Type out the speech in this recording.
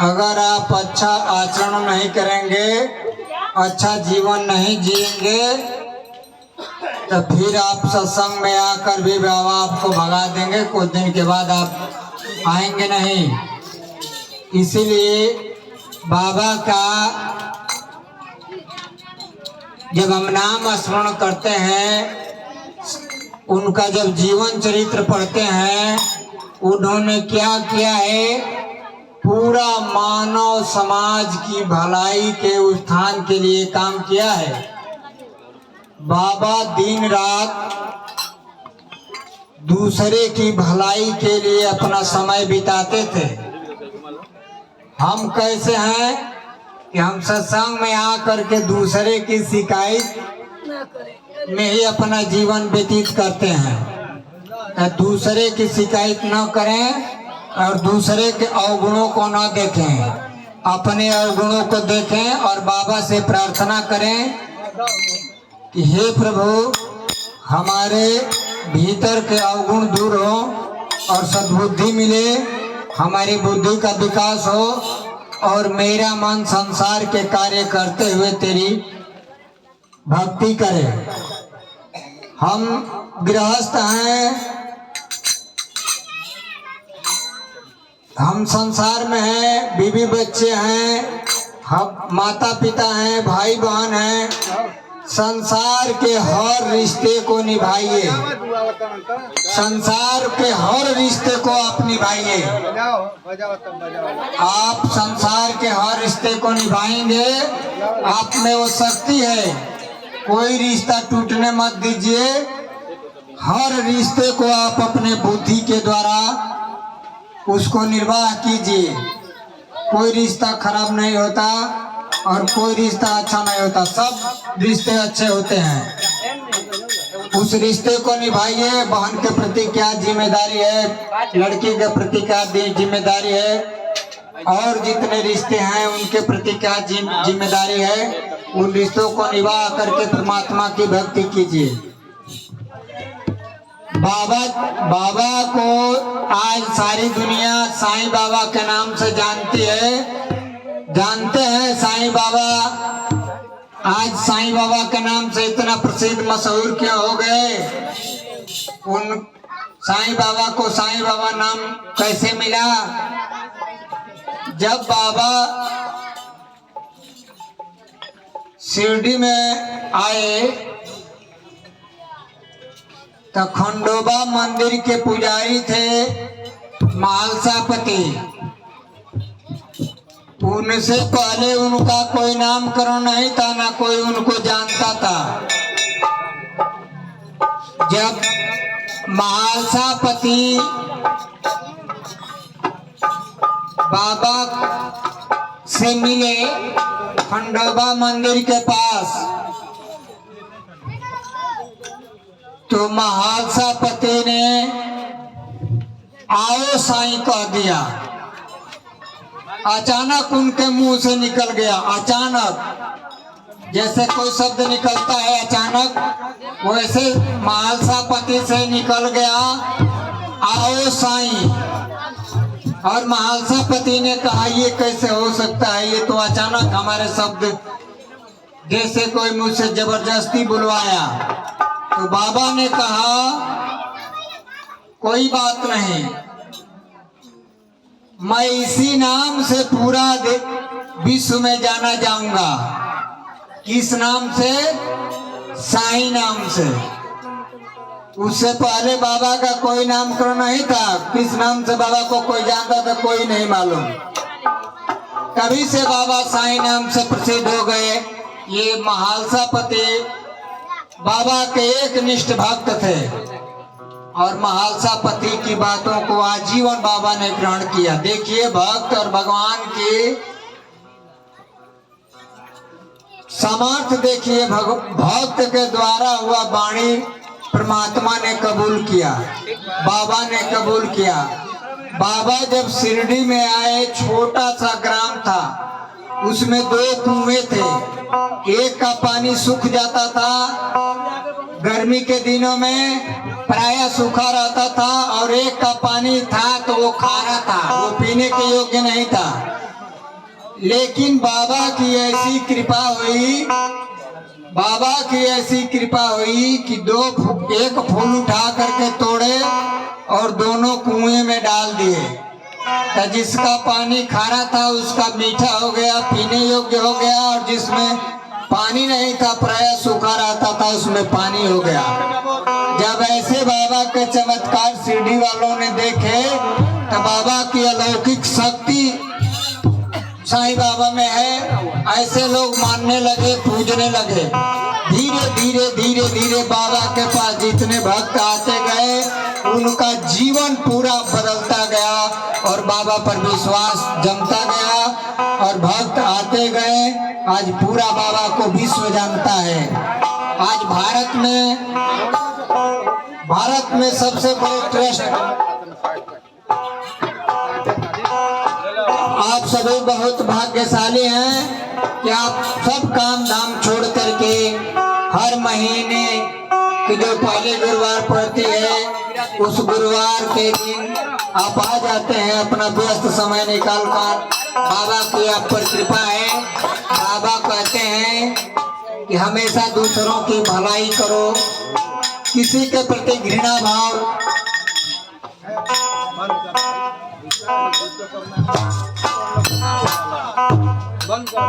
अगर आप अच्छा आचरण नहीं करेंगे, अच्छा जीवन नहीं जिएंगे, तो फिर आप सत्संग में आकर भी बाबा आपको भगा देंगे। कुछ दिन के बाद आप आएंगे नहीं। इसीलिए बाबा का जब हम नाम स्मरण करते हैं, उनका जब जीवन चरित्र पढ़ते हैं, उन्होंने क्या किया है, पूरा मानव समाज की भलाई के उत्थान के लिए काम किया है। बाबा दिन रात दूसरे की भलाई के लिए अपना समय बिताते थे। हम कैसे हैं कि हम सत्संग में आकर के दूसरे की शिकायत में ही अपना जीवन व्यतीत करते हैं। दूसरे की शिकायत न करें और दूसरे के अवगुणों को न देखें, अपने अवगुणों को देखें और बाबा से प्रार्थना करें कि हे प्रभु, हमारे भीतर के अवगुण दूर हो और सद्बुद्धि मिले, हमारी बुद्धि का विकास हो और मेरा मन संसार के कार्य करते हुए तेरी भक्ति करे। हम गृहस्थ हैं, हम संसार में हैं, बीवी बच्चे हैं, हम माता पिता हैं, भाई बहन हैं। संसार के हर रिश्ते को निभाइए, संसार के हर रिश्ते को आप निभाइए। आप संसार के हर रिश्ते को निभाएंगे, आप में वो शक्ति है। कोई रिश्ता टूटने मत दीजिए। हर रिश्ते को आप अपने बुद्धि के द्वारा उसको निर्वाह कीजिए। कोई रिश्ता खराब नहीं होता और कोई रिश्ता अच्छा नहीं होता, सब रिश्ते अच्छे होते हैं। उस रिश्ते को निभाइए। बहन के प्रति क्या जिम्मेदारी है, लड़की के प्रति क्या जिम्मेदारी है, और जितने रिश्ते हैं उनके प्रति क्या जिम्मेदारी है, उन रिश्तों को निभा करके परमात्मा की भक्ति कीजिए। बाबा को आज सारी दुनिया साईं बाबा के नाम से जानती है। जानते हैं साईं बाबा, आज साईं बाबा के नाम से इतना प्रसिद्ध मशहूर क्यों हो गए? उन साईं बाबा को साईं बाबा नाम कैसे मिला? जब बाबा शिरडी में आए तो खंडोबा मंदिर के पुजारी थे महालसापति। उनसे पहले उनका कोई नामकरण नहीं था, ना कोई उनको जानता था। जब महालसापति बाबा से मिले खंडोबा मंदिर के पास, तो महालसापति ने आओ साईं कह दिया। अचानक उनके मुंह से निकल गया, अचानक जैसे कोई शब्द निकलता है अचानक, वैसे महालसापति से निकल गया आओ साईं। और महालसापति ने कहा ये कैसे हो सकता है, ये तो अचानक हमारे शब्द जैसे कोई मुझसे जबरदस्ती बुलवाया। तो बाबा ने कहा कोई बात नहीं, मैं इसी नाम से पूरा विश्व में जाना जाऊंगा। किस नाम से? साईं नाम से। उससे पहले बाबा का कोई नामकरण नहीं था। किस नाम से बाबा को कोई जानता था? कोई नहीं मालूम। तभी से बाबा साईं नाम से प्रसिद्ध हो गए। ये महालसापति बाबा के एक निष्ठ भक्त थे और महालसापति की बातों को आजीवन बाबा ने ग्रहण किया। देखिए भक्त और भगवान की सामर्थ्य देखिए। भक्त के द्वारा हुआ वाणी परमात्मा ने कबूल किया, बाबा ने कबूल किया। बाबा जब शिरडी में आए, छोटा सा ग्राम था, उसमें 2 कुएं थे। एक का पानी सूख जाता था गर्मी के दिनों में, प्रायः सूखा रहता था, और एक का पानी था तो वो खारा था, वो पीने के योग्य नहीं था। लेकिन बाबा की ऐसी कृपा हुई, बाबा की ऐसी कृपा हुई कि एक फूल उठा करके तोड़े और दोनों कुएं में डाल दिए। तो जिसका पानी खारा था उसका मीठा हो गया, पीने योग्य हो गया, और जिसमें पानी नहीं था, प्रायः सूखा रहता था, उसमें पानी हो गया। जब ऐसे बाबा के चमत्कार शिरडी वालों ने देखे तो बाबा की अलौकिक शक्ति साईं बाबा में है, ऐसे लोग मानने लगे, पूजने लगे। धीरे धीरे धीरे धीरे बाबा के पास जितने भक्त आते गए उनका जीवन पूरा बदलता गया और बाबा पर विश्वास जमता गया और भक्त आते गए। आज पूरा बाबा को विश्व जानता है। आज भारत में सबसे बड़े ट्रस्ट, आप सभी बहुत भाग्यशाली हैं कि आप सब काम धाम छोड़ करके हर महीने की जो पहले गुरुवार पड़ती है उस गुरुवार के दिन आप आ जाते हैं अपना व्यस्त समय निकाल कर। बाबा की आप पर कृपा है। बाबा कहते हैं कि हमेशा दूसरों की भलाई करो, किसी के प्रति घृणा भाव बंद करो।